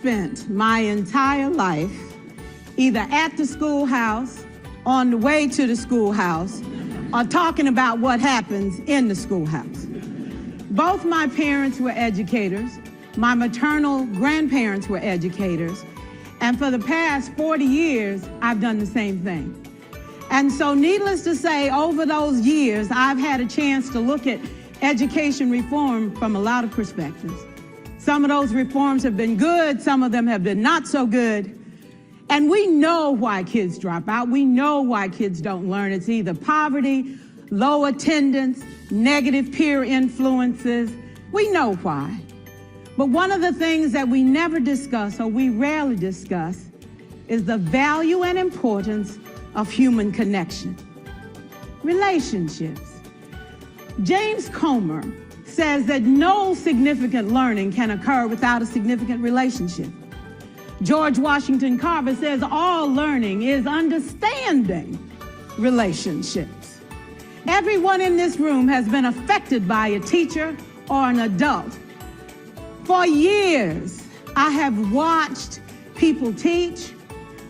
spent my entire life either at the schoolhouse, on the way to the schoolhouse, or talking about what happens in the schoolhouse. Both my parents were educators. My maternal grandparents were educators. And for the past 40 years, I've done the same thing. And so needless to say, over those years, I've had a chance to look at education reform from a lot of perspectives. Some of those reforms have been good, some of them have been not so good. And we know why kids drop out. We know why kids don't learn. It's either poverty, low attendance, negative peer influences. We know why. But one of the things that we never discuss, or we rarely discuss, is the value and importance of human connection. Relationships. James Comer says that no significant learning can occur without a significant relationship. George Washington Carver says all learning is understanding relationships. Everyone in this room has been affected by a teacher or an adult. For years, I have watched people teach.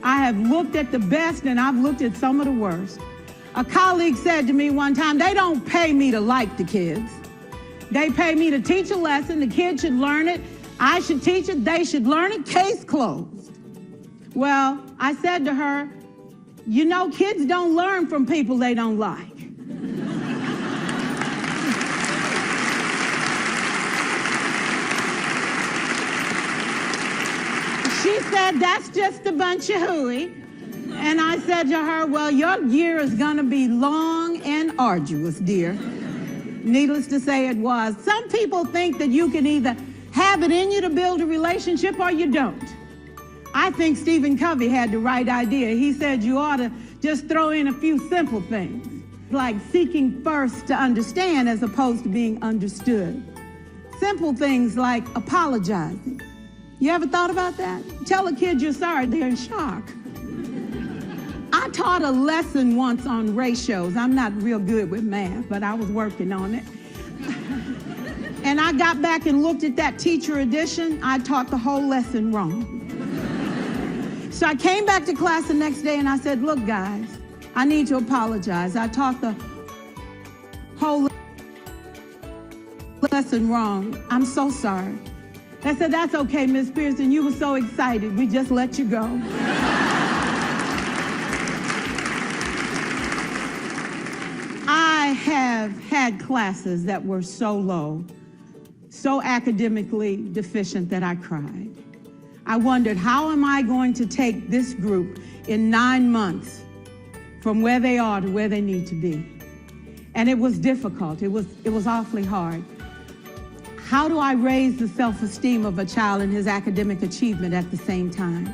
I have looked at the best and I've looked at some of the worst. A colleague said to me one time, they don't pay me to like the kids. They pay me to teach a lesson. The kids should learn it. I should teach it, they should learn it, case closed. Well, I said to her, you know, kids don't learn from people they don't like. She said, that's just a bunch of hooey. And I said to her, well, your year is gonna be long and arduous, dear. Needless to say, it was. Some people think that you can either have it in you to build a relationship or you don't. I think Stephen Covey had the right idea. He said you ought to just throw in a few simple things, like seeking first to understand as opposed to being understood. Simple things like apologizing. You ever thought about that? Tell a kid you're sorry, they're in shock. I taught a lesson once on ratios. I'm not real good with math, but I was working on it. And I got back and looked at that teacher edition. I taught the whole lesson wrong. So I came back to class the next day and I said, look, guys, I need to apologize. I taught the whole lesson wrong. I'm so sorry. They said, that's okay, Miss Pearson. You were so excited. We just let you go. I have had classes that were so low, so academically deficient that I cried. I wondered, how am I going to take this group in 9 months from where they are to where they need to be? And it was difficult. It was awfully hard. How do I raise the self-esteem of a child and his academic achievement at the same time?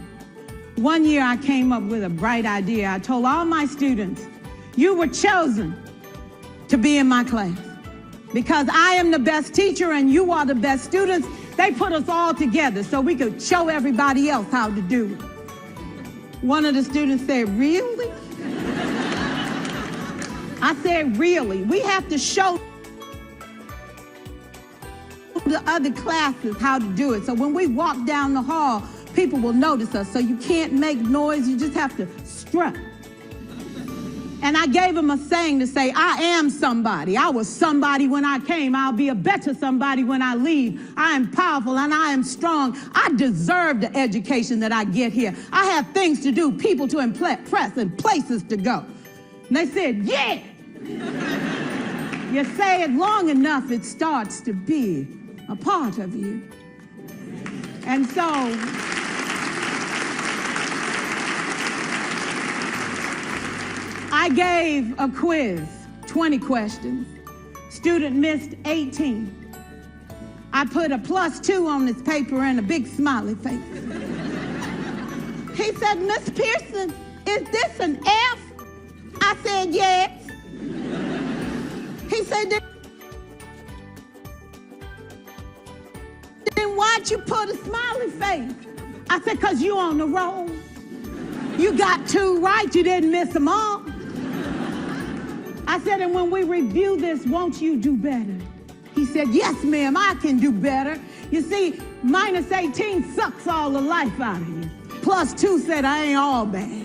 One year I came up with a bright idea. I told all my students, you were chosen to be in my class. Because I am the best teacher and you are the best students, they put us all together so we could show everybody else how to do it. One of the students said, really? I said, really? We have to show the other classes how to do it. So when we walk down the hall, people will notice us. So you can't make noise, you just have to strut. And I gave him a saying to say, I am somebody. I was somebody when I came. I'll be a better somebody when I leave. I am powerful and I am strong. I deserve the education that I get here. I have things to do, people to impress, and places to go. And they said, yeah. You say it long enough, it starts to be a part of you. And so, I gave a quiz, 20 questions. Student missed 18. I put a +2 on this paper and a big smiley face. He said, Miss Pearson, is this an F? I said, yes. He said, then why'd you put a smiley face? I said, because you on the roll. You got 2 right, you didn't miss them all. I said, and when we review this, won't you do better? He said, yes, ma'am, I can do better. You see, Minus 18 sucks all the life out of you. Plus 2 said I ain't all bad.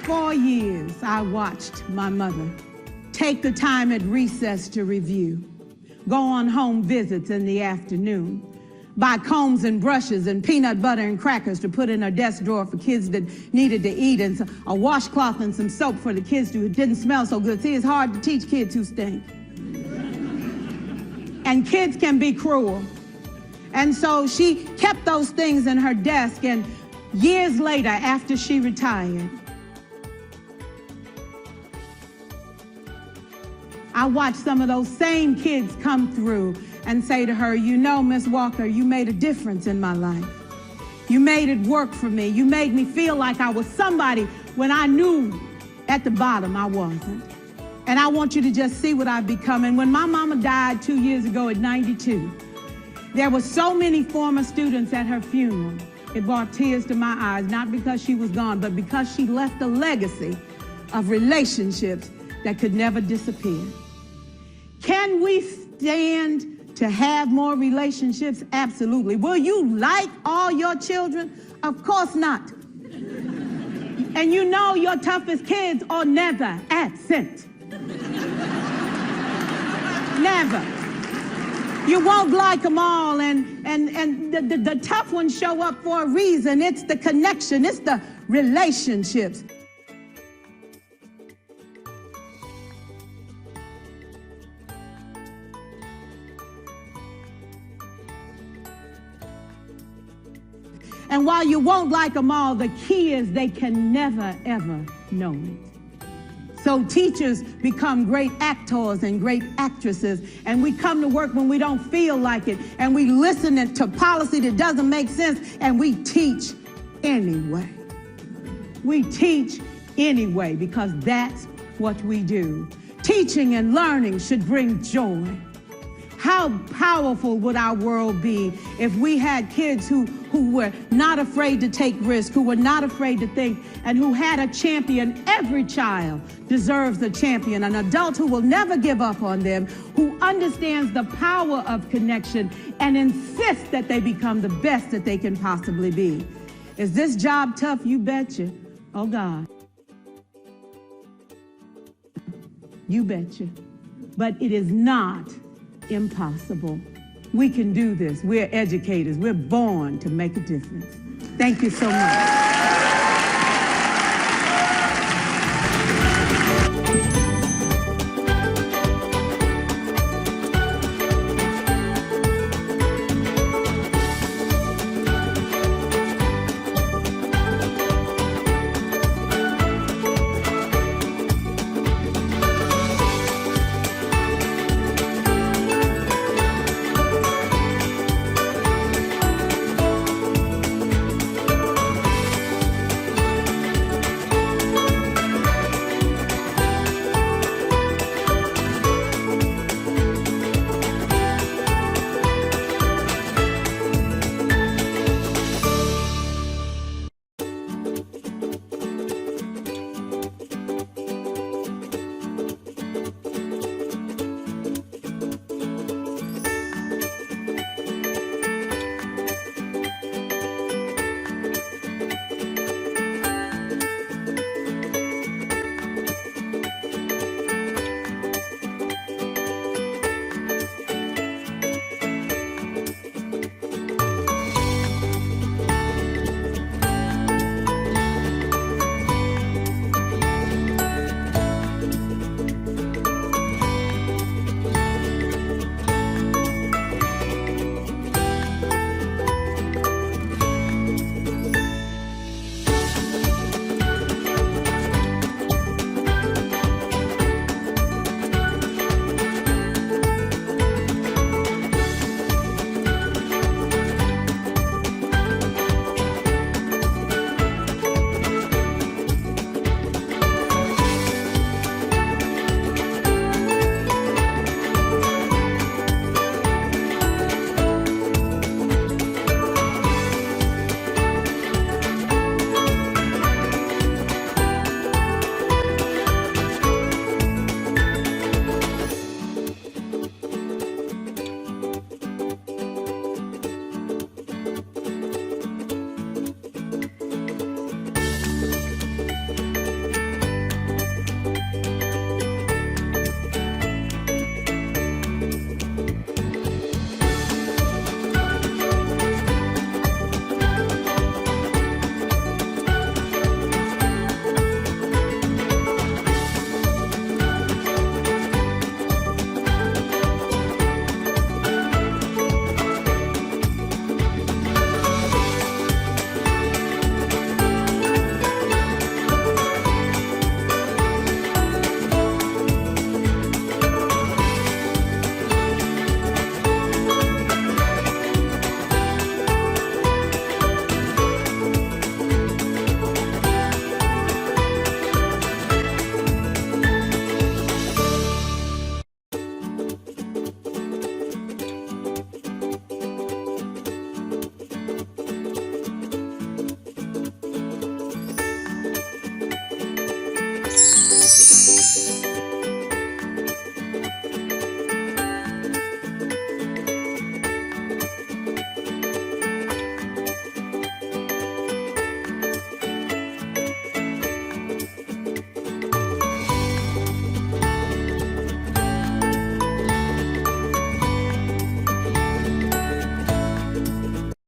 For years, I watched my mother take the time at recess to review, go on home visits in the afternoon, buy combs and brushes and peanut butter and crackers to put in her desk drawer for kids that needed to eat, and a washcloth and some soap for the kids who didn't smell so good. See, it's hard to teach kids who stink. And kids can be cruel. And so she kept those things in her desk, and years later, after she retired, I watched some of those same kids come through and say to her, you know, Miss Walker, you made a difference in my life. You made it work for me. You made me feel like I was somebody when I knew at the bottom I wasn't. And I want you to just see what I've become. And when my mama died 2 years ago at 92, there were so many former students at her funeral. It brought tears to my eyes, not because she was gone, but because she left a legacy of relationships that could never disappear. Can we stand to have more relationships? Absolutely. Will you like all your children? Of course not. And you know your toughest kids are never absent. Never. You won't like them all, and the tough ones show up for a reason. It's the connection, it's the relationships. And while you won't like them all, the key is they can never, ever know it. So teachers become great actors and great actresses, and we come to work when we don't feel like it, and we listen to policy that doesn't make sense, and we teach anyway. We teach anyway because that's what we do. Teaching and learning should bring joy. How powerful would our world be if we had kids who were not afraid to take risks, who were not afraid to think, and who had a champion? Every child deserves a champion, an adult who will never give up on them, who understands the power of connection and insists that they become the best that they can possibly be. Is this job tough? You betcha. Oh, God. You betcha. But it is not impossible. We can do this. We're educators. We're born to make a difference. Thank you so much.